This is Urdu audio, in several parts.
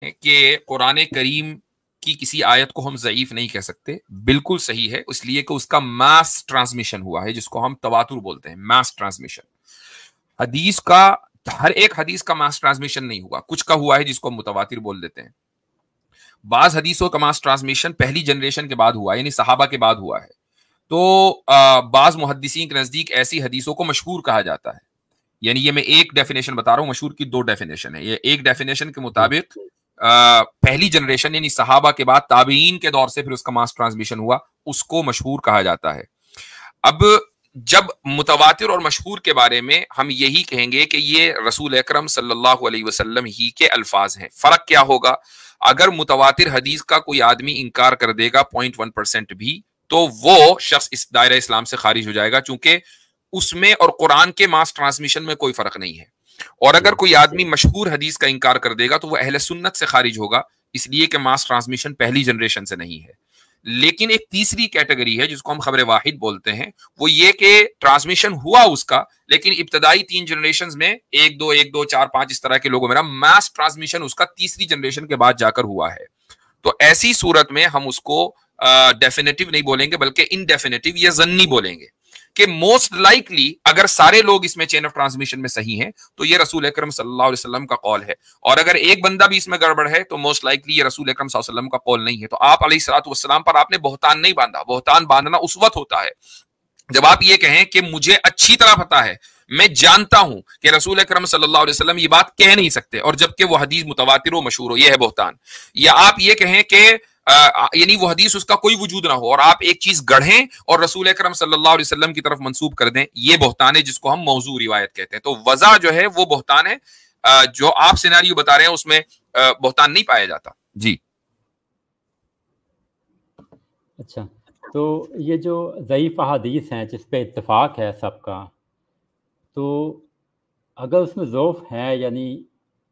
کہ قرآن کریم کی کسی آیت کو ہم ضعیف نہیں کہہ سکتے، بالکل صحیح ہے، اس لیے کہ اس کا ماس ٹرانسمیشن ہوا ہے، جس کو ہم تواتر بولتے ہیں، ماس ٹرانسمیشن۔ حدیث کا ہر ایک حدیث کا ماس ٹرانسمیشن نہیں ہوا، کچھ کا ہوا ہے جس کو ہم متواتر بول دیتے ہیں۔ بعض حدیثوں کا ماس ٹرانسمیشن پہلی جنریشن کے بعد ہوا ہے، یعنی صحابہ کے بعد ہوا ہے۔ تو بعض محدثین کے نزدیک ایسی حدیثوں کو مشہور کہا جاتا ہے، یعنی یہ میں ایک ڈیفینیشن بتا رہا ہوں، مشہور کی دو ڈیفینیشن ہے۔ یہ ایک ڈیفینیشن کے مطابق پہلی جنریشن یعنی صحابہ کے بعد تابعین کے دور سے پھر اس کا ماس ٹرانسمیشن ہوا، اس کو مشہور کہا جاتا ہے۔ اب جب متواتر اور مشہور کے بارے میں ہم یہی کہیں گے کہ یہ رسول اکرم صلی اللہ علیہ وسلم ہی کے الفاظ ہیں۔ فرق کیا ہوگا؟ اگر متواتر حدیث کا کوئی آدمی انکار کر دے گا 0.1% بھی، تو وہ شخص اس دائرہ اسلام سے خارج ہو جائے گا، چونکہ اس میں اور قرآن کے ماس ٹرانسمیشن میں کوئی فرق نہیں ہے۔ اور اگر کوئی آدمی مشہور حدیث کا انکار کر دے گا تو وہ اہل سنت سے خارج ہوگا، اس لیے کہ ماس ٹرانسمیشن پہلی جنریشن سے نہیں ہے۔ لیکن ایک تیسری کیٹیگری ہے جس کو ہم خبر واحد بولتے ہیں، وہ یہ کہ ٹرانسمیشن ہوا اس کا، لیکن ابتدائی 3 جنریشنز میں 1 2 4 5 اس طرح کے لوگوں میں ماس ٹرانسمیشن اس کا تیسری جنریشن کے بعد جا کر ہوا ہے۔ تو ایسی صورت میں ہم اس کو ڈیفینیٹو نہیں بولیں گے، بلکہ انڈیفینیٹو یا ظنی بولیں گے کہ موسٹ لائکلی اگر سارے لوگ اس میں چین آف ٹرانسمیشن میں صحیح ہیں تو یہ رسول اکرم صلی اللہ علیہ وسلم کا قول ہے، اور اگر ایک بندہ بھی اس میں گڑبڑ ہے تو موسٹ لائکلی یہ رسول اکرم صلی اللہ علیہ وسلم کا قول نہیں ہے۔ تو آپ علیہ الصلوۃ والسلام پر آپ نے بہتان نہیں باندھا۔ بہتان باندھنا اس وقت ہوتا ہے جب آپ یہ کہیں کہ مجھے اچھی طرح پتا ہے، میں جانتا ہوں کہ رسول اکرم صلی اللہ علیہ وسلم یہ بات کہہ نہیں سکتے، اور جبکہ وہ حدیث متواتر و مشہور ہو، یہ ہے بہتان۔ یا آپ یہ کہیں کہ یعنی وہ حدیث اس کا کوئی وجود نہ ہو اور آپ ایک چیز گڑھیں اور رسول اکرم صلی اللہ علیہ وسلم کی طرف منسوب کر دیں، یہ بہتان ہے جس کو ہم موضوع روایت کہتے ہیں۔ تو وضع جو ہے وہ بہتان ہے، جو آپ سیناریو بتا رہے ہیں اس میں بہتان نہیں پایا جاتا۔ جی اچھا، تو یہ جو ضعیف احادیث ہیں جس پہ اتفاق ہے سب کا، تو اگر اس میں ضعف ہے، یعنی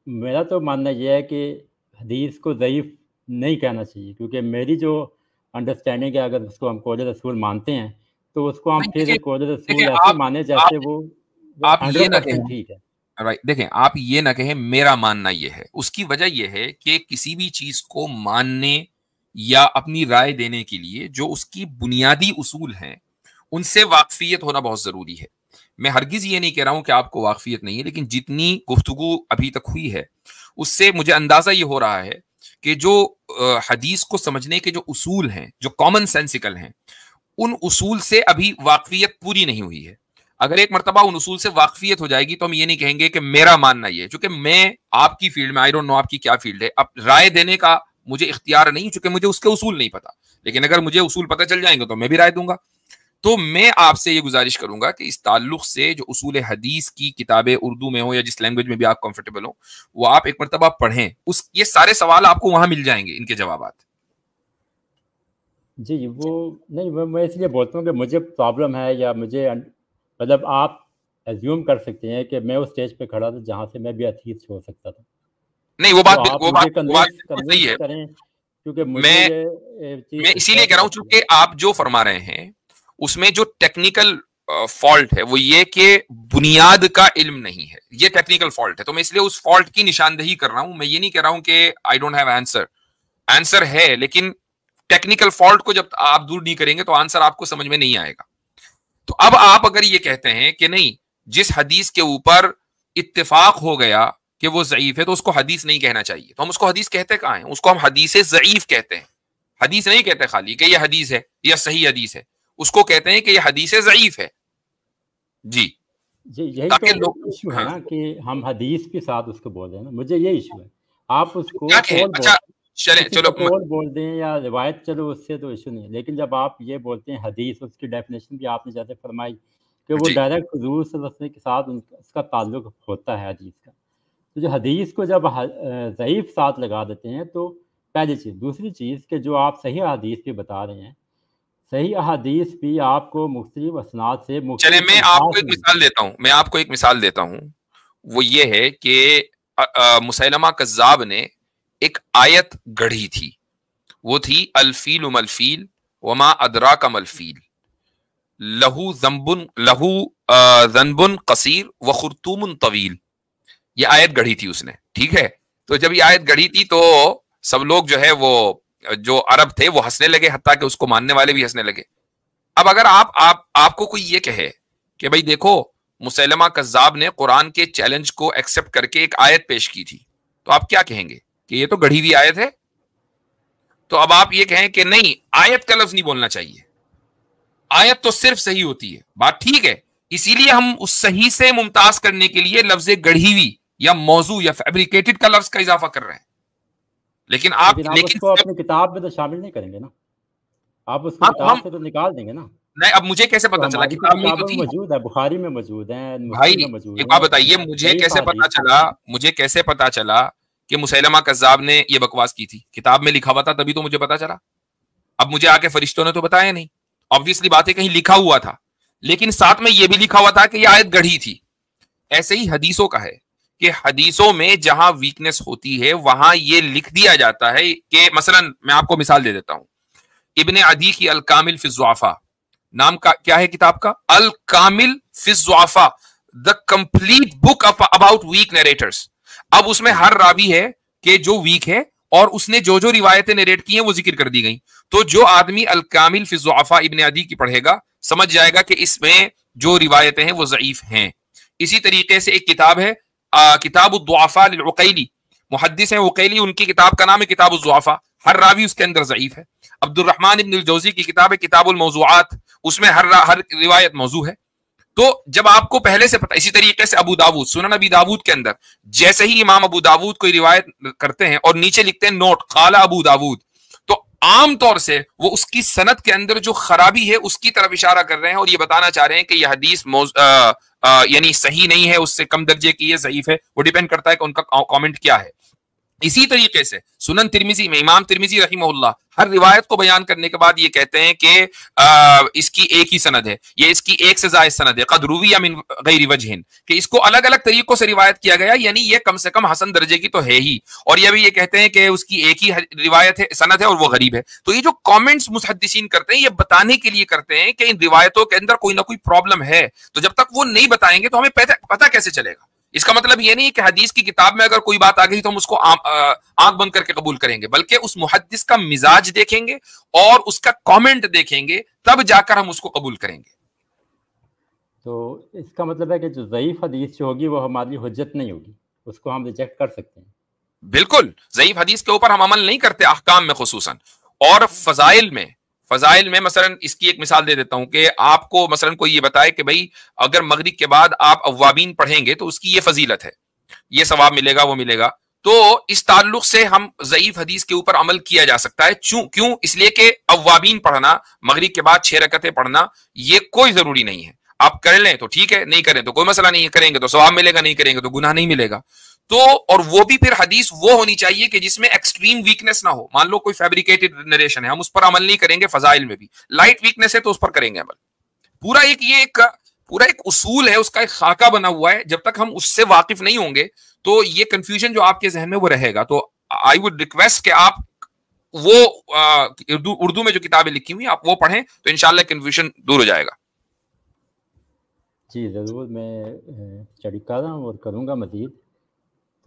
میرا تو ماننا یہ ہے کہ حدیث کو ضعیف نہیں کہنا چاہیے، کیونکہ میری جو انڈرسٹینڈنگ ہے، اگر اس کو ہم قول رسول مانتے ہیں تو اس کو ہم پھر قول رسول ایسے مانے جیسے وہ 100% ٹھیک ہے۔ دیکھیں، آپ یہ نہ کہیں میرا ماننا یہ ہے، اس کی وجہ یہ ہے کہ کسی بھی چیز کو ماننے یا اپنی رائے دینے کے لیے جو اس کی بنیادی اصول ہیں ان سے واقفیت ہونا بہت ضروری ہے۔ میں ہرگز یہ نہیں کہہ رہا ہوں کہ آپ کو واقفیت نہیں ہے، لیکن جتنی گفتگو ابھی تک ہوئی ہے اس سے مجھے اندازہ یہ ہو رہا ہے کہ جو حدیث کو سمجھنے کے جو اصول ہیں، جو کامن سینسیکل ہیں، ان اصول سے ابھی واقفیت پوری نہیں ہوئی ہے۔ اگر ایک مرتبہ ان اصول سے واقفیت ہو جائے گی تو ہم یہ نہیں کہیں گے کہ میرا ماننا یہ ہے، چونکہ میں آپ کی فیلڈ میں، آئی ڈونٹ نو آپ کی کیا فیلڈ ہے، اب رائے دینے کا مجھے اختیار نہیں، چونکہ مجھے اس کے اصول نہیں پتا، لیکن اگر مجھے اصول پتہ چل جائیں گے تو میں بھی رائے دوں گا۔ تو میں آپ سے یہ گزارش کروں گا کہ اس تعلق سے جو اصول حدیث کی کتابیں اردو میں ہو یا جس لینگویج میں بھی آپ کمفرٹیبل ہو، وہ آپ ایک مرتبہ پڑھیں، یہ سارے سوال آپ کو وہاں مل جائیں گے، ان کے جوابات۔ جی وہ نہیں، میں اس لیے بولتا ہوں کہ مجھے پرابلم ہے، یا مجھے مطلب آپ ایزیوم کر سکتے ہیں کہ میں اس اسٹیج پہ کھڑا تھا جہاں سے میں بھی ایتھیسٹ ہو سکتا تھا۔ نہیں، وہ بات صحیح ہے، کریں، کیونکہ میں اسی لیے کہہ رہا ہوں چونکہ آپ جو فرما رہے ہیں اس میں جو ٹیکنیکل فالٹ ہے وہ یہ کہ بنیاد کا علم نہیں ہے، یہ ٹیکنیکل فالٹ ہے۔ تو میں اس لیے اس فالٹ کی نشاندہی کر رہا ہوں، میں یہ نہیں کہہ رہا ہوں کہ آئی ڈونٹ ہیو آنسر ہے، لیکن ٹیکنیکل فالٹ کو جب آپ دور نہیں کریں گے تو آنسر آپ کو سمجھ میں نہیں آئے گا۔ تو اب آپ اگر یہ کہتے ہیں کہ نہیں، جس حدیث کے اوپر اتفاق ہو گیا کہ وہ ضعیف ہے تو اس کو حدیث نہیں کہنا چاہیے، تو ہم اس کو حدیث کہتے کہاں ہیں؟ اس کو ہم حدیث ضعیف کہتے ہیں۔ حدیث نہیں کہتے خالی کہ یہ حدیث ہے یا صحیح حدیث ہے، اس کو کہتے ہیں کہ یہ حدیث ضعیف ہے۔ جی یہی تو ایشو ہے نا کہ ہم حدیث کے ساتھ اس کو بول رہے ہیں نا، مجھے یہ ایشو ہے۔ آپ اس کو قول بول دیں یا روایت، چلو اس سے تو ایشو نہیں ہے، لیکن جب آپ یہ بولتے ہیں حدیث، اس کی ڈیفینیشن بھی آپ نے جیسے فرمائی کہ وہ ڈائریکٹ حضور صلی اللہ علیہ وسلم کے ساتھ اس کا تعلق ہوتا ہے حدیث کا، تو جو حدیث کو جب ضعیف ساتھ لگا دیتے ہیں تو پہلی چیز۔ دوسری چیز کہ جو آپ صحیح احادیث بھی بتا رہے ہیں، صحیح احادیث بھی آپ کو مختلف اسناد سے چلے میں آپ کو ایک مثال دیتا ہوں، وہ یہ ہے کہ مسیلمہ کذاب نے ایک آیت گڑھی تھی، وہ تھی الفیل ملفیل وما ادراک ملفیل لہو ذنب قصیر وخرطوم طویل۔ یہ آیت گڑھی تھی اس نے، ٹھیک ہے؟ تو جب یہ آیت گڑھی تھی تو سب لوگ جو ہے وہ جو عرب تھے وہ ہنسنے لگے، حتیٰ کہ اس کو ماننے والے بھی ہنسنے لگے. اب اگر آپ کو کوئی یہ کہے کہ بھائی دیکھو مسیلمہ کذاب نے قرآن کے چیلنج کو ایکسپٹ کر کے ایک آیت پیش کی تھی، تو آپ کیا کہیں گے کہ یہ تو گڑھی ہوئی آیت ہے؟ تو اب آپ یہ کہیں کہ نہیں، آیت کا لفظ نہیں بولنا چاہیے، آیت تو صرف صحیح ہوتی ہے. بات ٹھیک ہے، اسی لیے ہم اس صحیح سے ممتاز کرنے کے لیے لفظ گڑھی ہوئی یا موضوع یا فیبریکیٹڈ کا لفظ کا اضافہ کر رہے ہیں. لیکن آپ اس کو اپنی کتاب میں تو شامل نہیں کریں گے نا، آپ اس کو کتاب سے تو نکال دیں گے نا. نہیں، اب مجھے کیسے پتا چلا؟ کتاب میں موجود ہے، بخاری میں موجود ہے، بھائی ایک بات بتائیے، مجھے کیسے پتا چلا کہ مسیلمہ کذاب نے یہ بکواس کی تھی؟ کتاب میں لکھا ہوا تھا تبھی تو مجھے پتا چلا. اب مجھے آ کے فرشتوں نے تو بتایا نہیں، obviously باتیں کہیں لکھا ہوا تھا، لیکن ساتھ میں یہ بھی لکھا ہوا تھا کہ یہ آیت گڑھی تھی. ایسے ہی حدیثوں کا ہے کہ حدیثوں میں جہاں ویکنس ہوتی ہے وہاں یہ لکھ دیا جاتا ہے کہ مثلا میں آپ کو مثال دے دیتا ہوں، ابن عدی کی الکامل فی الضعفاء نام کا کیا ہے کتاب کا؟ الکامل فی الضعفاء، the complete book about weak narrators. اب اس میں ہر راوی ہے کہ جو ویک ہے اور اس نے جو روایتیں نیریٹ کی ہیں وہ ذکر کر دی گئیں. تو جو آدمی الکامل فی الضعفاء ابن عدی کی پڑھے گا سمجھ جائے گا کہ اس میں جو روایتیں ہیں وہ ضعیف ہیں. اسی طریقے سے ایک کتاب ہے کتاب الضعفاء للعقیلی، محدث ہیں عقیلی، ان کی کتاب کا نام ہے کتاب الضعفاء، ہر راوی اس کے اندر ضعیف ہے. عبد الرحمن ابن الجوزی کی کتاب ہے کتاب الموضوعات، اس میں ہر روایت موضوع ہے. تو جب آپ کو پہلے سے پتا، اسی طریقے سے ابو داود، سنن ابی داود کے اندر جیسے ہی امام ابو داود کوئی روایت کرتے ہیں اور نیچے لکھتے ہیں نوٹ قال ابو داود، تو عام طور سے وہ اس کی سند کے اندر جو خرابی ہے اس کی طرف اشارہ کر رہے ہیں اور یہ بتانا چاہ رہے ہیں کہ یہ حدیث یعنی صحیح نہیں ہے، اس سے کم درجے کی یہ ضعیف ہے. وہ ڈیپینڈ کرتا ہے کہ ان کا کامنٹ کیا ہے. اسی طریقے سے سنن ترمذی میں امام ترمذی رحمہ اللہ ہر روایت کو بیان کرنے کے بعد یہ کہتے ہیں کہ اس کی ایک ہی سند ہے، یہ اس کی ایک سے زائد سند ہے، قد روی من غیر وجہ، کہ اس کو الگ الگ طریقوں سے روایت کیا گیا، یعنی یہ کم سے کم حسن درجے کی تو ہے ہی. اور یہ بھی یہ کہتے ہیں کہ اس کی ایک ہی روایت ہے، سند ہے اور وہ غریب ہے. تو یہ جو کامنٹس محدثین کرتے ہیں یہ بتانے کے لیے کرتے ہیں کہ ان روایتوں کے اندر کوئی نہ کوئی پرابلم ہے. تو جب تک وہ نہیں بتائیں گے تو ہمیں پتہ کیسے چلے گا؟ اس کا مطلب یہ نہیں کہ حدیث کی کتاب میں اگر کوئی بات آ گئی تو ہم اس کو آنکھ بند کر کے قبول کریں گے، بلکہ اس محدث کا مزاج دیکھیں گے اور اس کا کامنٹ دیکھیں گے، تب جا کر ہم اس کو قبول کریں گے. تو اس کا مطلب ہے کہ جو ضعیف حدیث جو ہوگی وہ ہماری حجت نہیں ہوگی، اس کو ہم ریجیکٹ کر سکتے ہیں. بالکل، ضعیف حدیث کے اوپر ہم عمل نہیں کرتے احکام میں خصوصاً. اور فضائل میں مثلا اس کی ایک مثال دے دیتا ہوں کہ آپ کو مثلا کوئی یہ بتائے کہ بھائی اگر مغرب کے بعد آپ اوابین پڑھیں گے تو اس کی یہ فضیلت ہے، یہ ثواب ملے گا، وہ ملے گا. تو اس تعلق سے ہم ضعیف حدیث کے اوپر عمل کیا جا سکتا ہے. کیوں؟ اس لیے کہ اوابین پڑھنا، مغرب کے بعد 6 رکعتیں پڑھنا، یہ کوئی ضروری نہیں ہے. آپ کر لیں تو ٹھیک ہے، نہیں کریں تو کوئی مسئلہ نہیں ہے، کریں گے تو ثواب ملے گا، نہیں کریں گے تو گناہ نہیں ملے گا. تو اور وہ بھی پھر حدیث وہ ہونی چاہیے کہ جس میں ایکسٹریم ویکنس نہ ہو. مان لو کوئی فیبریکیٹڈ نریشن ہے، ہم اس پر عمل نہیں کریں گے. فضائل میں بھی لائٹ ویکنس ہے تو اس پر کریں گے عمل. پورا ایک اصول ہے، اس کا ایک خاکہ بنا ہوا ہے. جب تک ہم اس سے واقف نہیں ہوں گے تو یہ کنفیوژن جو آپ کے ذہن میں وہ رہے گا. تو آئی وڈ ریکویسٹ کہ آپ وہ اردو میں جو کتابیں لکھی ہوئی آپ وہ پڑھیں تو انشاءاللہ کنفیوژن دور ہو جائے گا. جی ضرور، میں اسٹڈی کر رہا ہوں اور کروں گا مزید.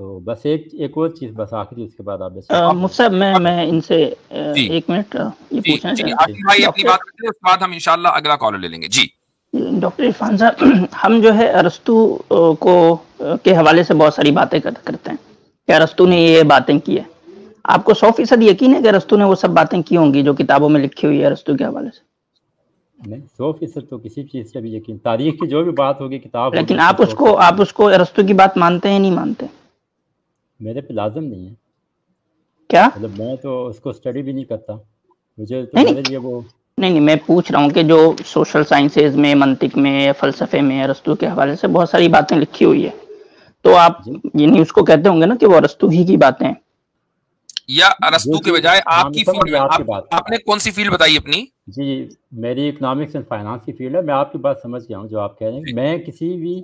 تو بس ایک اور چیز بس آخری، اس کے بعد آپ مصعب میں ان سے 1 منٹ یہ پوچھنا چاہتا ہوں. جی بھائی اپنی بات کرتے ہیں، اس کے بعد ہم انشاءاللہ اگلا کال لے لیں گے. جی ڈاکٹر عرفان صاحب، ہم جو ہے ارسطو کو کے حوالے سے بہت ساری باتیں کرتے ہیں کہ ارسطو نے یہ باتیں کی ہے. آپ کو 100% یقین ہے کہ ارسطو نے وہ سب باتیں کی ہوں گی جو کتابوں میں لکھی ہوئی ہے ارسطو کے حوالے سے؟ نہیں، 100% تو کسی چیز کا بھی یقین، تاریخ کی جو بھی بات ہوگی کتاب، لیکن آپ اس کو ارسطو کی بات مانتے ہیں نہیں مانتے؟ میرے پہ لازم نہیں ہے. کیا مطلب میں تو اس کو اسٹڈی بھی نہیں کرتا، مجھے تو میرے لیے وہ نہیں میں پوچھ رہا ہوں کہ جو سوشل سائنسز میں، منطق میں، فلسفے میں ارسطو کے حوالے سے بہت ساری باتیں لکھی ہوئی ہے، تو آپ یعنی اس کو کہتے ہوں گے نا کہ وہ ارسطو ہی کی باتیں ہیں، یا ارسطو کے بجائے آپ کی فیلڈ میں آپ نے کون سی فیلڈ بتائی اپنی؟ جی میری اکنامکس اینڈ فائنانس کی فیلڈ ہے. میں آپ کی بات سمجھ گیا ہوں جو آپ کہہ رہے ہیں. میں کسی بھی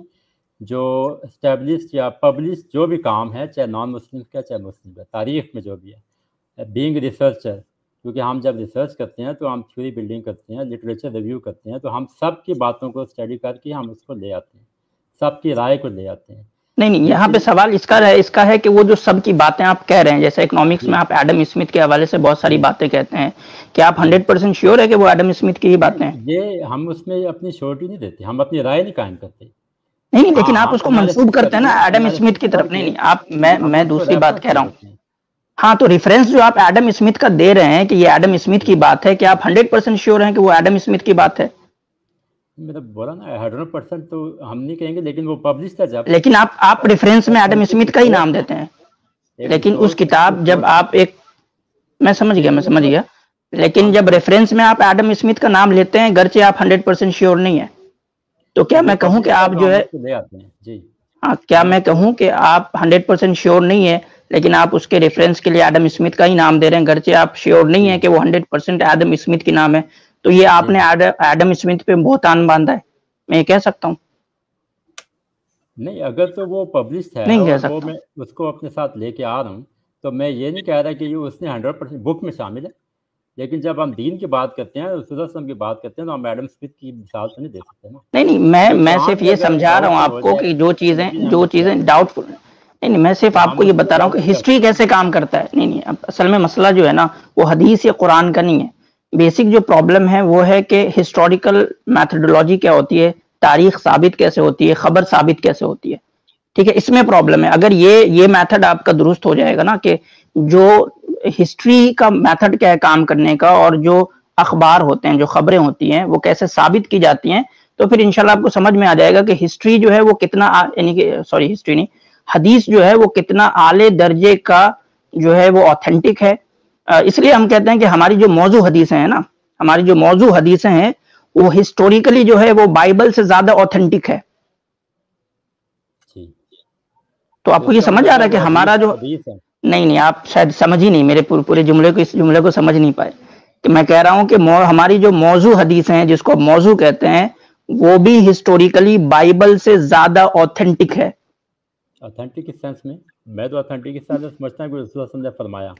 جو اسٹیبلشڈ یا پبلش جو بھی کام ہے، چاہے نان مسلم کا چاہے مسلم کا، تاریخ میں جو بھی ہے، بینگ ریسرچر، کیونکہ ہم جب ریسرچ کرتے ہیں تو ہم تھیوری بلڈنگ کرتے ہیں، لٹریچر ریویو کرتے ہیں، تو ہم سب کی باتوں کو اسٹڈی کر کے ہم اس کو لے آتے ہیں، سب کی رائے کو لے آتے ہیں. نہیں نہیں، یہاں پہ سوال اس کا ہے کہ وہ جو سب کی باتیں آپ کہہ رہے ہیں، جیسے اکنامکس میں آپ ایڈم اسمتھ کے حوالے سے بہت ساری باتیں کہتے ہیں، کیا آپ 100% شیور ہے کہ وہ ایڈم اسمتھ کی ہی باتیں ہیں؟ یہ ہم اس میں اپنی شیورٹی نہیں دیتے، ہم اپنی رائے نہیں قائم کرتے. نہیں، لیکن آپ اس کو منسوب کرتے ہیں نا ایڈم اسمتھ کی طرف. نہیں آپ، میں دوسری بات کہہ رہا ہوں. ہاں تو ریفرنس جو آپ ایڈم اسمتھ کا دے رہے ہیں کہ یہ ایڈم اسمتھ کی بات ہے، کیا آپ 100% شیور ہیں کہ وہ ایڈم اسمتھ کی بات ہے؟ میں تو بولا نا 100% تو ہم نہیں کہیں گے، لیکن وہ پبلش تھا جب. لیکن آپ ریفرنس میں ایڈم اسمتھ کا ہی نام دیتے ہیں، لیکن اس کتاب جب آپ ایک، میں سمجھ گیا، لیکن جب ریفرنس میں آپ ایڈم اسمتھ کا نام لیتے ہیں گرچہ آپ 100% شیور نہیں ہیں، تو کیا میں کہوں کہ آپ جو ہے، ہاں کیا میں کہوں کہ آپ 100% شیور نہیں ہے لیکن آپ اس کے ریفرنس کے لیے ایڈم اسمتھ کا ہی نام دے رہے ہیں گرچہ آپ شیور نہیں ہے کہ وہ 100% ایڈم اسمتھ کی نام ہے، تو یہ آپ نے ایڈم اسمتھ پہ بہتان باندھا ہے، میں یہ کہہ سکتا ہوں؟ نہیں، اگر تو وہ پبلش ہے اور وہ میں اس کو اپنے ساتھ لے کے آ رہا ہوں تو میں یہ نہیں کہہ رہا کہ یہ اس نے 100% بک میں شامل ہے، لیکن جب ہم دین کی بات کرتے ہیں، رسول اللہ کی بات کرتے ہیں، تو ہم ایڈم اسمتھ کی مثال تو نہیں دے سکتے نا. نہیں، میں صرف یہ سمجھا رہا ہوں آپ کو کہ جو چیزیں ڈاؤٹ فل، نہیں میں صرف آپ کو یہ بتا رہا ہوں کہ ہسٹری کیسے کام کرتا ہے. نہیں اصل میں مسئلہ جو ہے نا وہ حدیث یا قرآن کا نہیں ہے، بیسک جو پرابلم ہے وہ ہے کہ ہسٹوریکل میتھڈولوجی کیا ہوتی ہے، تاریخ ثابت کیسے ہوتی ہے، خبر ثابت کیسے ہوتی ہے. ٹھیک ہے، اس میں پرابلم ہے. اگر یہ میتھڈ آپ کا درست ہو جائے گا نا کہ جو ہسٹری کا میتھڈ کیا ہے کام کرنے کا، اور جو اخبار ہوتے ہیں، جو خبریں ہوتی ہیں وہ کیسے ثابت کی جاتی ہیں، تو پھر انشاءاللہ آپ کو سمجھ میں آ جائے گا کہ ہسٹری جو ہے وہ کتنا، یعنی کہ سوری ہسٹری نہیں، حدیث جو ہے وہ کتنا اعلی درجے کا جو ہے وہ آتھینٹک ہے. اس لیے ہم کہتے ہیں کہ ہماری جو موضوع حدیثیں ہیں نا، ہماری جو موضوع حدیثیں ہیں وہ ہسٹوریکلی جو ہے وہ بائبل سے زیادہ آتھینٹک ہے. تو آپ کو یہ سمجھ آ رہا ہے کہ ہمارا جو، نہیں آپ شاید سمجھ ہی نہیں میرے پورے جملے کو، اس جملے کو سمجھ نہیں پائے کہ میں کہہ رہا ہوں کہ ہماری جو موضوع حدیث ہیں جس کو موضوع کہتے ہیں وہ بھی ہسٹوریکلی بائبل سے زیادہ آتھینٹک ہے. آتھینٹک اس سینس میں تو آتھینٹک اس سینس سمجھتا ہوں کہ رسول اللہ نے فرمایا.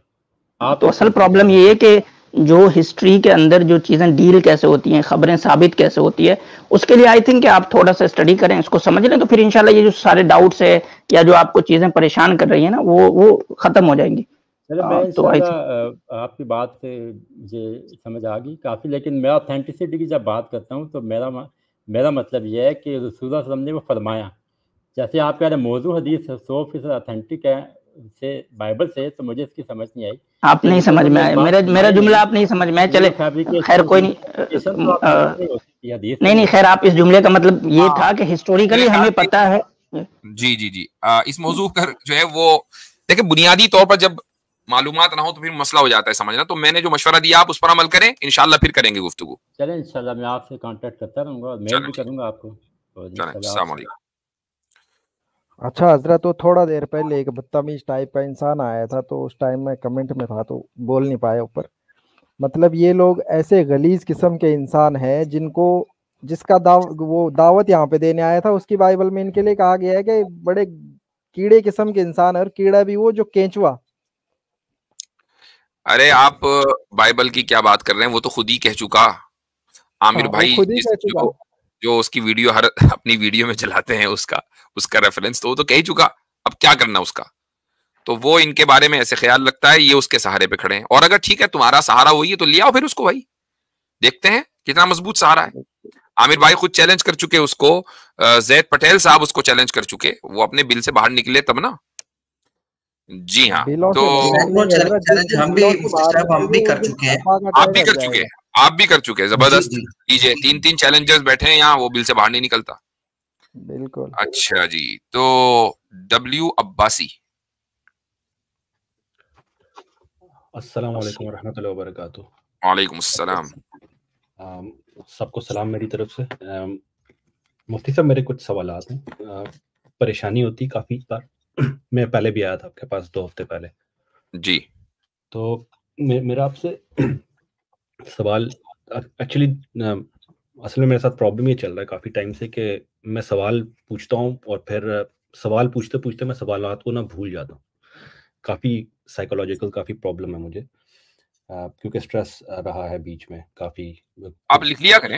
تو اصل پرابلم یہ ہے کہ جو ہسٹری کے اندر جو چیزیں ڈیل کیسے ہوتی ہیں، خبریں ثابت کیسے ہوتی ہے، اس کے لیے آئی تھنک کہ آپ تھوڑا سا اسٹڈی کریں، اس کو سمجھ لیں، تو پھر انشاءاللہ یہ جو سارے ڈاؤٹس ہے یا جو آپ کو چیزیں پریشان کر رہی ہیں نا وہ ختم ہو جائیں گی. میں انشاءاللہ آپ کی بات سے مجھے سمجھ آ گئی کافی، لیکن میں آتھینٹسٹی کی جب بات کرتا ہوں تو میرا مطلب یہ ہے کہ رسول اللہ صلی اللہ علیہ وسلم نے وہ فرمایا، جیسے آپ کہہ رہے ہیں موضوع حدیث 100% آتھینٹک ہے سے بائبل سے، تو مجھے اس کی سمجھ نہیں آئی. آپ نہیں سمجھ میں آئے میرا جملہ، آپ نہیں سمجھ میں، چلے خیر کوئی نہیں، خیر آپ اس جملے کا مطلب یہ تھا کہ ہسٹوریکلی ہمیں پتہ ہے. جی اس موضوع پر جو ہے وہ دیکھیں، بنیادی طور پر جب معلومات نہ ہو تو پھر مسئلہ ہو جاتا ہے سمجھنا. تو میں نے جو مشورہ دیا آپ اس پر عمل کریں، انشاءاللہ پھر کریں گے گفتگو. چلیں انشاءاللہ میں آپ سے کانٹیکٹ کرتا رہوں گا، میل بھی کروں گا آپ کو. السلام علیکم. اچھا حضرت، تو تھوڑا دیر پہلے ایک بدتمیز ٹائپ کا انسان آیا تھا، تو اس ٹائم میں کمنٹ میں تھا تو بول نہیں پایا اوپر. مطلب یہ لوگ ایسے غلیظ قسم کے انسان ہیں جس کا وہ دعوت یہاں پہ دینے آیا تھا، اس کی بائبل میں ان کے لیے کہا گیا ہے کہ بڑے کیڑے قسم کے انسان ہے، اور کیڑا بھی وہ جو کینچوا. ارے آپ بائبل کی کیا بات کر رہے ہیں، وہ تو خود ہی کہہ چکا عامر بھائی، جو اس کی ویڈیو اپنی ویڈیو میں چلاتے ہیں، اس کا ریفرنس تو وہ تو کہہ چکا. اب کیا کرنا اس کا؟ تو وہ ان کے بارے میں ایسے خیال رکھتا ہے، یہ اس کے سہارے پہ کھڑے ہیں. اور اگر ٹھیک ہے تمہارا سہارا وہی ہے تو لے آؤ پھر اس کو بھائی، دیکھتے ہیں کتنا مضبوط سہارا ہے. عامر بھائی خود چیلنج کر چکے اس کو، زید پٹیل صاحب اس کو چیلنج کر چکے، وہ اپنے بل سے باہر نکلے تب نا. جی ہاں، تو ہم بھی کر چکے ہیں، آپ بھی کر چکے زبردست کیجئے. 3 چیلنجرز بیٹھے ہیں یہاں، وہ بل سے باہر نہیں نکلتا. بالکل. اچھا جی، تو ڈبلیو عباسی. السلام علیکم ورحمۃ اللہ وبرکاتہ. وعلیکم السلام. سب کو سلام میری طرف سے. مفتی صاحب میرے کچھ سوالات ہیں. پریشانی ہوتی کافی بار، میں پہلے بھی آیا تھا آپ کے پاس 2 ہفتے پہلے. جی، تو میرا آپ سے سوال ایکچولی اصل میں میرے ساتھ پرابلم یہ چل رہا ہے کافی ٹائم سے کہ میں سوال پوچھتا ہوں اور پھر سوال پوچھتے پوچھتے میں سوالات کو نہ بھول جاتا ہوں. کافی سائیکولوجیکل کافی پرابلم ہے مجھے، کیونکہ اسٹریس رہا ہے بیچ میں کافی. آپ لکھ لیا کریں.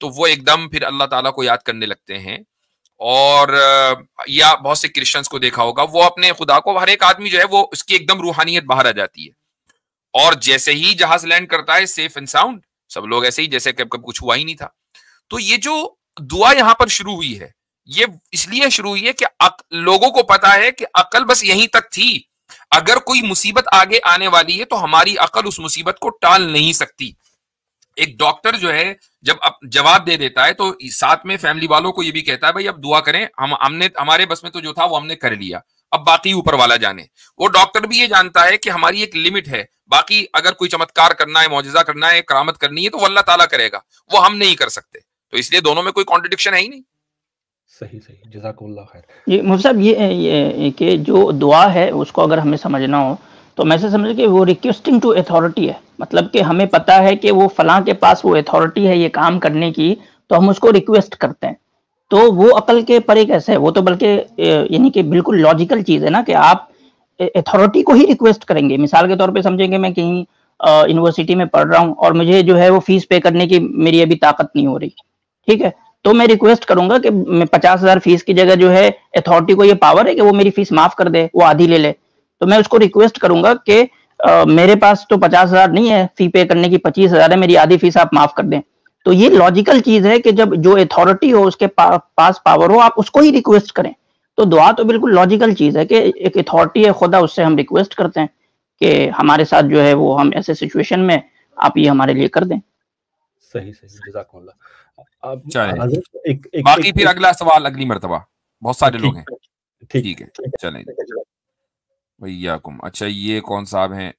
تو وہ ایک دم پھر اللہ تعالیٰ کو یاد کرنے لگتے ہیں. اور یا بہت سے کرسچنس کو دیکھا ہوگا, وہ اپنے خدا کو, ہر ایک آدمی جو ہے وہ اس کی ایک دم روحانیت باہر آ جاتی ہے, اور جیسے ہی جہاز لینڈ کرتا ہے سیف اینڈ ساؤنڈ, سب لوگ ایسے ہی جیسے کب کچھ ہوا ہی نہیں تھا. تو یہ جو دعا یہاں پر شروع ہوئی ہے, یہ اس لیے شروع ہوئی ہے کہ لوگوں کو پتا ہے کہ عقل بس یہیں تک تھی, اگر کوئی مصیبت آگے آنے والی ہے تو ہماری عقل اس مصیبت کو ٹال نہیں سکتی. ایک ڈاکٹر جو ہے جب جواب دے دیتا ہے تو ساتھ میں فیملی والوں کو یہ بھی کہتا ہے بھائی اب دعا کریں, ہم نے ہمارے بس میں تو جو تھا وہ ہم نے کر لیا, اب باقی اوپر والا جانے. وہ ڈاکٹر بھی یہ جانتا ہے کہ ہماری ایک لمٹ ہے, باقی اگر کوئی چمتکار کرنا ہے, معجزہ کرنا ہے, کرامت کرنی ہے تو وہ اللہ تعالیٰ کرے گا, وہ ہم نہیں کر سکتے. تو اس لیے دونوں میں کوئی کانٹرڈکشن ہے ہی نہیں. صحیح جزاک اللہ خیر. جی مفتی صاحب, یہ کہ جو دعا ہے اس کو اگر ہمیں سمجھنا ہو تو میں سے سمجھ کہ وہ ریکویسٹنگ ٹو اتھارٹی ہے, مطلب کہ ہمیں پتا ہے کہ وہ فلاں کے پاس وہ اتھارٹی ہے یہ کام کرنے کی, تو ہم اس کو ریکویسٹ کرتے ہیں. تو وہ عقل کے پرے کیسے ہے, وہ تو بلکہ یعنی کہ بالکل لاجیکل چیز ہے نا کہ آپ اتھارٹی کو ہی ریکویسٹ کریں گے. مثال کے طور پہ سمجھیں کہ میں کہیں یونیورسٹی میں پڑھ رہا ہوں اور مجھے جو ہے وہ فیس پے کرنے کی میری ابھی طاقت نہیں ہو رہی, ٹھیک ہے, تو میں ریکویسٹ کروں گا کہ میں 50,000 فیس کی جگہ جو ہے اتھارٹی کو یہ پاور ہے کہ وہ میری فیس معاف کر دے, وہ آدھی لے لے. تو میں اس کو ریکویسٹ کروں گا کہ میرے پاس تو 50,000 نہیں ہے, فی پے کرنے کی 25,000 ہے, میری آدھی فیس آپ معاف کر دیں. تو یہ لاجیکل چیز ہے کہ جب جو اتھارٹی ہو اس کے پاس پاور ہو, آپ اس کو ہی ریکویسٹ کریں. تو دعا تو بالکل لاجیکل چیز ہے کہ ایک اتھارٹی ہے خدا, اس سے ہم ریکویسٹ کرتے ہیں کہ ہمارے ساتھ جو ہے وہ ہم ایسے سچویشن میں آپ یہ ہمارے لیے کر دیں. صحیح جزاک اللہ. باقی پھر اگلا سوال اگلی مرتبہ, بہت سارے لوگ ہیں. ٹھیک ہے چلیں بھیاکم. اچھا یہ کون صاحب ہیں,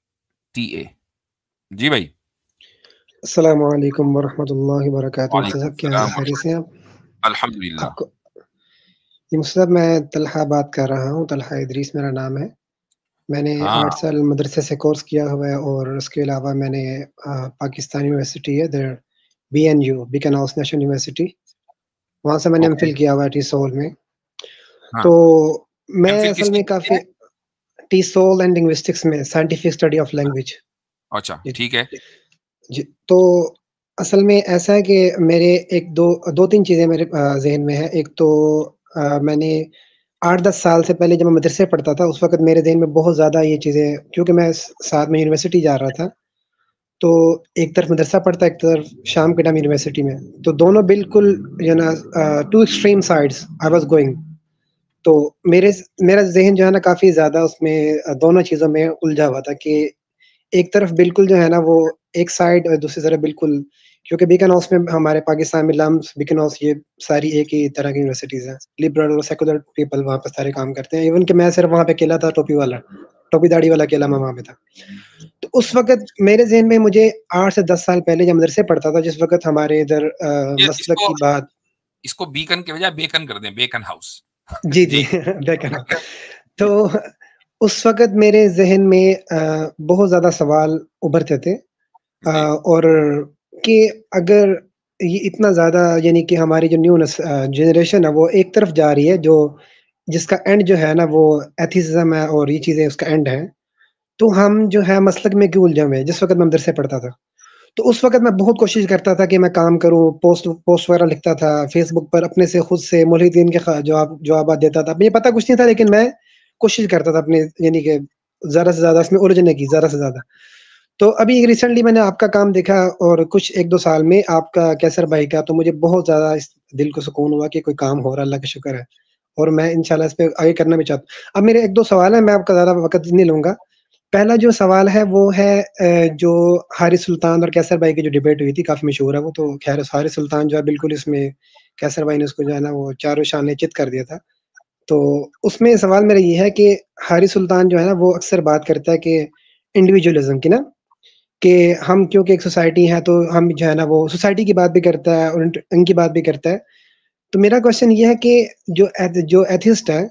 ٹی اے, جی بھائی. السلام علیکم ورحمۃ اللہ وبرکاتہ. کیا خیریت سے آپ؟ الحمدللہ. جی مصطفیٰ, میں طلحہ بات کر رہا ہوں, طلحہ ادریس میرا نام ہے. میں نے 8 سال مدرسے سے کورس کیا ہوا ہے, اور اس کے علاوہ میں نے پاکستان یونیورسٹی ہے BNU Beaconhouse national university, وہاں سے میں نے MPhil کیا ہوا ہے TESOL میں. تو میں اصل میں کافی TESOL اینڈ لنگوسٹکس میں سائنٹیفک اسٹڈی آف لینگویج. اچھا ٹھیک ہے جی. تو اصل میں ایسا ہے کہ میرے دو تین چیزیں میرے ذہن میں ہے. ایک تو میں نے 8-10 سال سے پہلے جب میں مدرسے پڑھتا تھا اس وقت میرے ذہن میں بہت زیادہ یہ چیزیں, کیونکہ میں ساتھ میں یونیورسٹی جا رہا تھا, تو ایک طرف مدرسہ پڑھتا ایک طرف شام کے ٹائم یونیورسٹی میں, تو دونوں بالکل to extreme sides I was going. تو میرا ذہن جو ہے نا کافی زیادہ اس میں دونوں چیزوں میں الجھا ہوا تھا کہ ایک طرف بالکل جو ہے نا وہ ایک سائڈ اور دوسری طرف بالکل, کیونکہ بیکن ہاؤس میں ہمارے پاکستان میں لمس بیکن ہاؤس یہ ساری ایک ہی طرح کی یونیورسٹیز ہیں, لبرل اور سیکولر پیپل وہاں پہ سارے کام کرتے ہیں. ایون کہ میں صرف وہاں پہ اکیلا تھا ٹوپی داڑھی والا اکیلا میں وہاں پہ تھا. تو اس وقت میرے ذہن میں مجھے 8 سے 10 سال پہلے جب مدرسے پڑھتا تھا, جس وقت ہمارے ادھر مسلک کی بات, اس کو بیکن کے بجائے بیکن کر دیں, بیکن ہاؤس. جی بیکن. تو اس وقت میرے ذہن میں بہت زیادہ سوال ابھرتے تھے, اور کہ اگر یہ اتنا زیادہ یعنی کہ ہماری جو نیو جنریشن ہے وہ ایک طرف جا رہی ہے, جس کا اینڈ جو ہے نا وہ ایتھیزم ہے اور یہ چیزیں اس کا اینڈ ہے, تو ہم جو ہے مسلک میں کیوں الجھے ہوئے. جس وقت میں مدرسے پڑھتا تھا تو اس وقت میں بہت کوشش کرتا تھا کہ میں کام کروں, پوسٹ وغیرہ لکھتا تھا فیس بک پر, اپنے سے خود سے ملحدین کے جوابات دیتا تھا. مجھے پتہ کچھ نہیں تھا, لیکن میں کوشش کرتا تھا اپنے یعنی کہ زیادہ سے زیادہ اس میں الجھنے کی, زیادہ سے زیادہ. تو ابھی ریسنٹلی میں نے آپ کا کام دیکھا, اور کچھ 1-2 سال میں آپ کا کیسر بھائی کا, تو مجھے بہت زیادہ اس دل کو سکون ہوا کہ کوئی کام ہو رہا, اللہ کا شکر ہے, اور میں انشاءاللہ اس پہ آگے کرنا بھی چاہتا ہوں. اب میرے 1-2 سوال ہیں, میں آپ کا زیادہ وقت نہیں لوں گا. پہلا جو سوال ہے وہ ہے جو حارث سلطان اور کیسر بھائی کی جو ڈیبیٹ ہوئی تھی, کافی مشہور ہے وہ. تو خیر حارث سلطان جو ہے بالکل اس میں کیسر بھائی نے اس کو جو ہے نا وہ چاروں شانے چت کر دیا تھا. تو اس میں سوال میرا یہ ہے کہ حارث سلطان جو ہے نا وہ اکثر بات کرتا ہے کہ انڈیویجولزم کی نا, کہ ہم کیونکہ ایک سوسائٹی ہے تو ہم جو ہے نا وہ سوسائٹی کی بات بھی کرتا ہے اور ان کی بات بھی کرتا ہے. تو میرا کوشچن یہ ہے کہ جو ایتھیسٹ ہے,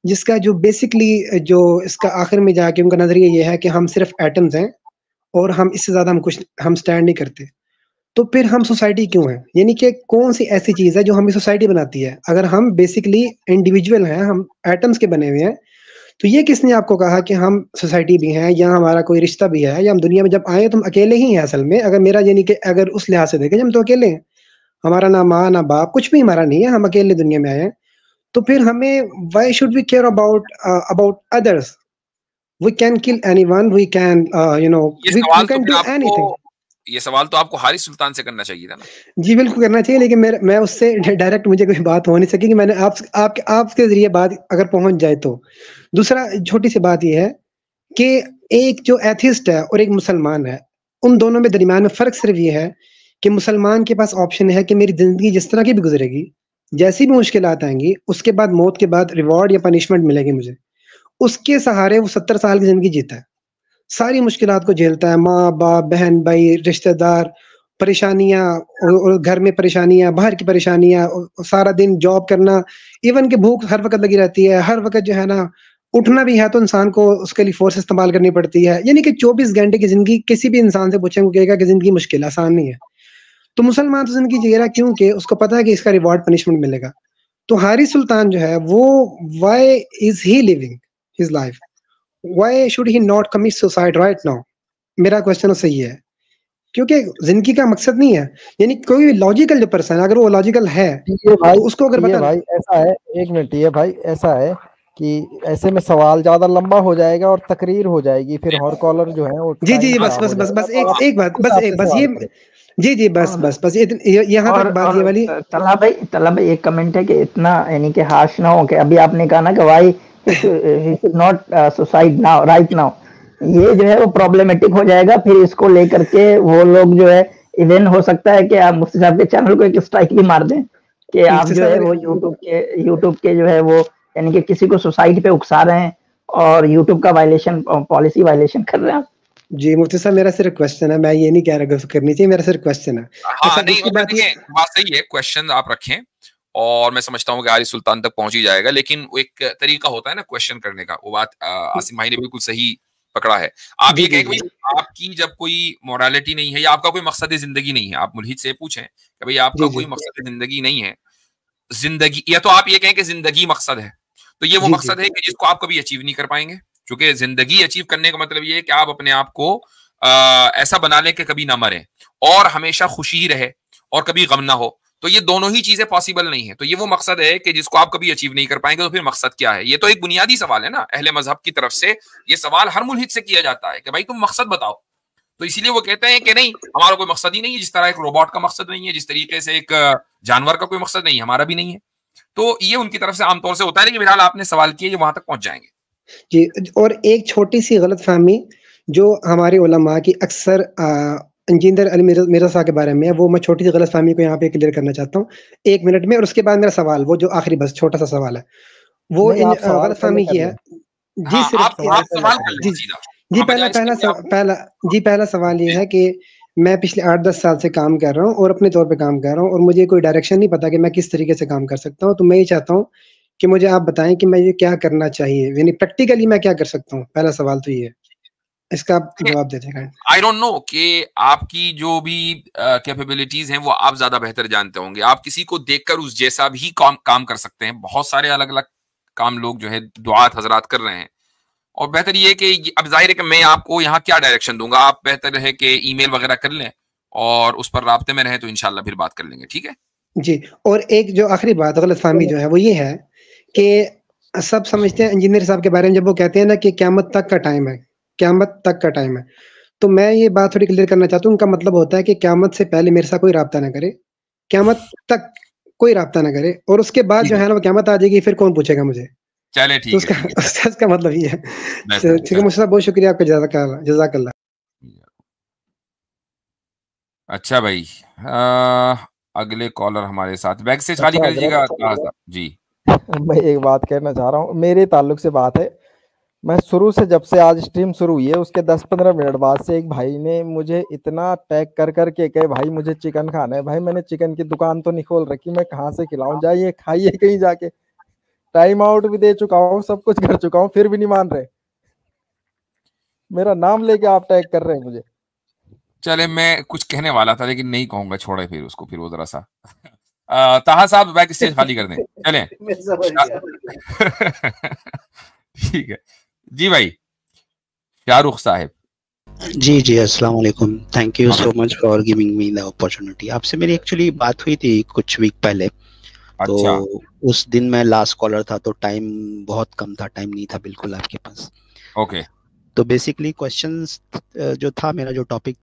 جس کا جو بیسکلی جو اس کا آخر میں جا کے ان کا نظریہ یہ ہے کہ ہم صرف ایٹمز ہیں اور ہم اس سے زیادہ ہم سٹینڈ نہیں کرتے, تو پھر ہم سوسائٹی کیوں ہیں؟ یعنی کہ کون سی ایسی چیز ہے جو ہمیں سوسائٹی بناتی ہے؟ اگر ہم بیسکلی انڈیویجول ہیں, ہم ایٹمز کے بنے ہوئے ہیں, تو یہ کس نے آپ کو کہا کہ ہم سوسائٹی بھی ہیں یا ہمارا کوئی رشتہ بھی ہے, یا ہم دنیا میں جب آئے تو ہم اکیلے ہی ہیں اصل میں؟ اگر میرا یعنی کہ اگر اس لحاظ سے دیکھیں ہم تو اکیلے ہیں, ہمارا نہ ماں نہ باپ کچھ بھی ہمارا نہیں ہے, ہم اکیلے دنیا میں آئے ہیں, تو پھر ہمیں why should we care about others? We can kill anyone, we can we can do anything. یہ سوال تو آپ کو حارث سلطان سے کرنا چاہیے تھا نا. جی بالکل کرنا چاہیے, لیکن میں اس سے ڈائریکٹ مجھے کوئی بات ہو نہیں سکی کہ میں نے آپ کے ذریعے بات اگر پہنچ جائے تو. دوسرا چھوٹی سی بات یہ ہے کہ ایک جو ایتھیسٹ ہے اور ایک مسلمان ہے, ان دونوں میں درمیان میں فرق صرف یہ ہے کہ مسلمان کے پاس آپشن ہے کہ میری زندگی جس طرح کی بھی گزرے گی, جیسی بھی مشکلات آئیں گی, اس کے بعد موت کے بعد ریوارڈ یا پنشمنٹ ملے گی مجھے. اس کے سہارے وہ 70 سال کی زندگی جیتا ہے, ساری مشکلات کو جھیلتا ہے, ماں باپ بہن بھائی رشتہ دار پریشانیاں, اور گھر میں پریشانیاں, باہر کی پریشانیاں, سارا دن جاب کرنا, ایون کہ بھوک ہر وقت لگی رہتی ہے, ہر وقت جو ہے نا اٹھنا بھی ہے تو انسان کو اس کے لیے فورس استعمال کرنی پڑتی ہے. یعنی کہ 24 گھنٹے کی زندگی کسی بھی انسان سے پوچھیں وہ کہے گا کہ زندگی مشکل آسان نہیں ہے. تو مسلمان تو زندگی جی رہا کیونکہ اس کو پتا ہے کہ اس کا ریوارڈ پنشمنٹ ملے گا. تو حارث سلطان جو ہے وہ why is he living his life, why should he not commit suicide right now? میرا کوشچن اس سے یہ ہے, کیونکہ زندگی کا مقصد نہیں ہے. یعنی کوئی بھی لاجیکل جو پرسن اگر وہ لاجیکل ہے تو اس کو اگر بتا, بھائی ایسا ہے, ایک منٹ, یہ بھائی ایسا ہے کہ ایسے میں سوال زیادہ لمبا ہو جائے گا اور تقریر ہو جائے گی, پھر ہر کالر جو ہے وہ جی بس ایک بات یہ جی بس یہاں تک بات یہ والی. طلحہ بھائی ایک کمنٹ ہے کہ اتنا یعنی کہ ہارش نہ ہو, کہ ابھی آپ نے کہا نا کہ why he should not suicide now right now, یہ جو ہے وہ پرابلمٹک ہو جائے گا. پھر اس کو لے کر کے وہ لوگ جو ہے ایون ہو سکتا ہے کہ آپ مفتی صاحب کے چینل کو ایک اسٹرائک بھی مار دیں کہ آپ جو ہے وہ یوٹیوب کے جو ہے وہ یعنی کہ کسی کو سوسائٹی پہ اکسا رہے ہیں اور یوٹیوب کا وائلیشن پالیسی وائلیشن کر رہے ہیں. جی مفتی صاحب میرا صرف کوشچن ہے, میں یہ نہیں کہہ رہا کرنی چاہیے, میرا صرف کوشچن ہے. ہاں نہیں بات صحیح ہے, کوشچن آپ رکھیں اور میں سمجھتا ہوں کہ حارث سلطان تک پہنچ ہی جائے گا, لیکن ایک طریقہ ہوتا ہے نا کوشچن کرنے کا, وہ بات عاصم بھائی نے بالکل صحیح پکڑا ہے. آپ یہ کہیں کہ آپ کی جب کوئی مورالٹی نہیں ہے یا آپ کا کوئی مقصد زندگی نہیں ہے, آپ ملحد سے پوچھیں کہ بھائی آپ کا کوئی مقصد زندگی نہیں ہے, زندگی, یا تو آپ یہ کہیں کہ زندگی مقصد ہے, تو یہ وہ مقصد ہے کہ جس کو آپ کبھی اچیو نہیں کر پائیں گے. کیونکہ زندگی اچیو کرنے کا مطلب یہ ہے کہ آپ اپنے آپ کو ایسا بنا لیں کہ کبھی نہ مریں اور ہمیشہ خوشی رہے اور کبھی غم نہ ہو. تو یہ دونوں ہی چیزیں پاسبل نہیں ہے. تو یہ وہ مقصد ہے کہ جس کو آپ کبھی اچیو نہیں کر پائیں گے. تو پھر مقصد کیا ہے؟ یہ تو ایک بنیادی سوال ہے نا, اہل مذہب کی طرف سے یہ سوال ہر ملحد سے کیا جاتا ہے کہ بھائی تم مقصد بتاؤ. تو اسی لیے وہ کہتے ہیں کہ نہیں, ہمارا کوئی مقصد ہی نہیں ہے, جس طرح ایک روبوٹ کا مقصد نہیں ہے, جس طریقے سے ایک جانور کا کوئی مقصد نہیں ہے, ہمارا بھی نہیں ہے. تو یہ ان کی طرف سے عام طور سے ہوتا ہے, لیکن بہرحال آپ نے سوال کیا, یہ وہاں تک پہنچ جائیں گے. جی, اور ایک چھوٹی سی غلط فہمی جو ہمارے علماء کی اکثر انجینئر علی مرزا صاحب کے بارے میں ہے, وہ میں چھوٹی سی غلط فہمی کو یہاں پہ کلیئر کرنا چاہتا ہوں 1 منٹ میں, اور اس کے بعد میرا سوال وہ جو آخری بس چھوٹا سا سوال ہے, وہ غلط فہمی یہ ہے. جی پہلا سوال یہ ہے کہ میں پچھلے 8-10 سال سے کام کر رہا ہوں اور اپنے طور پہ کام کر رہا ہوں, اور مجھے کوئی ڈائریکشن نہیں پتا کہ میں کس طریقے سے کام کر سکتا ہوں. تو میں یہ چاہتا ہوں کہ مجھے آپ بتائیں کہ میں یہ کیا کرنا چاہیے, یعنی پریکٹیکلی میں کیا کر سکتا ہوں. پہلا سوال تو یہ ہے, اس کا جواب دے دیں. آئی ڈونٹ نو کہ آپ کی جو بھی کیپیبلٹیز ہیں وہ آپ زیادہ بہتر جانتے ہوں گے. آپ کسی کو دیکھ کر اس جیسا بھی کام کر سکتے ہیں. بہت سارے الگ الگ کام لوگ جو ہے دعات حضرات کر رہے ہیں, اور بہتر یہ کہ اب ظاہر ہے کہ میں آپ کو یہاں کیا ڈائریکشن دوں گا. آپ بہتر ہے کہ ای میل وغیرہ کر لیں اور اس پر رابطے میں رہیں, تو انشاءاللہ پھر بات کر لیں گے. ٹھیک ہے جی. اور ایک جو آخری بات غلط فہمی جو ہے وہ یہ ہے کہ سب سمجھتے ہیں انجینئر صاحب کے بارے میں, جب وہ کہتے ہیں نا کہ قیامت تک کا ٹائم ہے, قیامت تک کا ٹائم ہے, تو میں یہ بات تھوڑی کلیئر کرنا چاہتا ہوں. ان کا مطلب ہوتا ہے کہ قیامت سے پہلے میرے ساتھ کوئی رابطہ نہ کرے, قیامت تک کوئی رابطہ نہ کرے, اور اس کے بعد جو ہے نا وہ قیامت آ جائے گی, پھر کون پوچھے گا مجھے. چلے ٹھیک ہے, اس کا مطلب یہ ہے. ٹھیک ہے مجھے بہت شکریہ آپ کا, جزاک اللہ. اچھا بھائی, اگلے کالر ہمارے ساتھ, بیک سے خالی کر دیجیے گا. جی میں ایک بات کہنا چاہ رہا ہوں, میرے تعلق سے بات ہے. میں شروع سے جب سے آج اسٹریم شروع ہوئی ہے اس کے 10-15 منٹ بعد سے ایک بھائی نے مجھے اتنا ٹیگ کر کے کہ بھائی مجھے چکن کھانا ہے. بھائی میں نے چکن کی دکان تو نہیں کھول رکھی, میں کہاں سے کھلاؤں, جائیے کھائیے کہیں جا کے. ٹائم آؤٹ بھی دے چکا ہوں, سب کچھ کر چکا ہوں, پھر بھی نہیں مان رہے. میرا نام لے کے آپ ٹیگ کر رہے ہیں مجھے. چلے میں کچھ کہنے والا تھا لیکن نہیں کہوں گا, چھوڑے پھر اس کو. پھر وہ ذرا سا طاہا صاحب بیک اسٹیج خالی کر دیں. چلیں ٹھیک ہے جی بھائی. شاہ رخ صاحب جی جی السلام علیکم. Thank you so much for giving me the opportunity. آپ سے میری ایکچولی بات ہوئی تھی کچھ ویک پہلے, تو اس دن میں لاسٹ کالر تھا, تو ٹائم بہت کم تھا, ٹائم نہیں تھا بالکل آپ کے پاس. اوکے. تو بیسکلی کوشچنز جو تھا میرا جو ٹاپک